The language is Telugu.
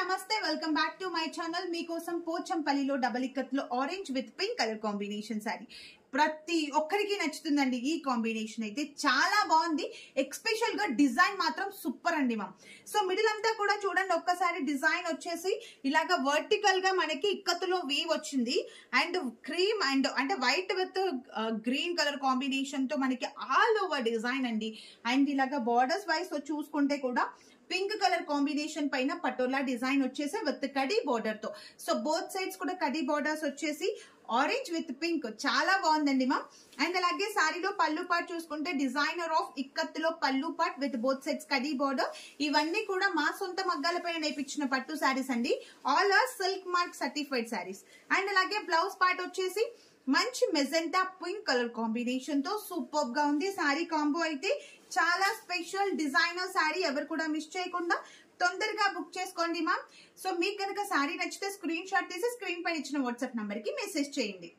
నమస్తే welcome back to my channel మీకోసం పోచంపల్లిలో డబుల్ ఇక్కత్లో orange with pink colour combination sari ప్రతి ఒక్కరికి నచ్చుతుందండి ఈ కాంబినేషన్ అయితే చాలా బాగుంది ఎస్పెషల్ గా డిజైన్ మాత్రం సూపర్ అండి మ్యామ్ సో మిడిల్ అంతా కూడా చూడండి ఒక్కసారి డిజైన్ వచ్చేసి ఇలాగా వర్టికల్ గా మనకి ఇక్కత్తులో వీవ్ వచ్చింది అండ్ క్రీమ్ అండ్ అంటే white with green colour combination తో మనకి ఆల్ ఓవర్ డిజైన్ అండి అండ్ ఇలాగా బార్డర్స్ వైస్ చూసుకుంటే కూడా పింక్ కలర్ కాంబినేషన్ పైన పటోలా డిజైన్ వచ్చేసి విత్ కడీ బోర్డర్ తో సో బోత్ సైడ్స్ కూడా కడీ బోర్డర్స్ వచ్చేసి ఆరెంజ్ విత్ పింక్ చాలా బాగుందండి మా అండ్ అలాగే సారీలో పళ్ళు పార్ట్ చూసుకుంటే డిజైనర్ ఆఫ్ ఇక్కత్తులో పళ్ళు part with both sides khadi border ఇవన్నీ కూడా మా సొంత మగ్గాల పైన నేర్పించిన పట్టు సారీస్ అండి all are silk mark certified sarees and అలాగే బ్లౌజ్ పార్ట్ వచ్చేసి మంచి మెజెంటా పింక్ కలర్ కాంబినేషన్ తో సూపర్ గా ఉంది సారీ కాంబో అయితే చాలా స్పెషల్ డిజైనర్ సారీ ఎవరు కూడా మిస్ చేయకుండా తొందరగా బుక్ చేసుకోండి మ్యామ్ సో మీకు కనుక సారీ నచ్చితే స్క్రీన్ షాట్ తీసి స్క్రీన్ పైన ఇచ్చిన వాట్సాప్ నంబర్ కి మెసేజ్ చేయండి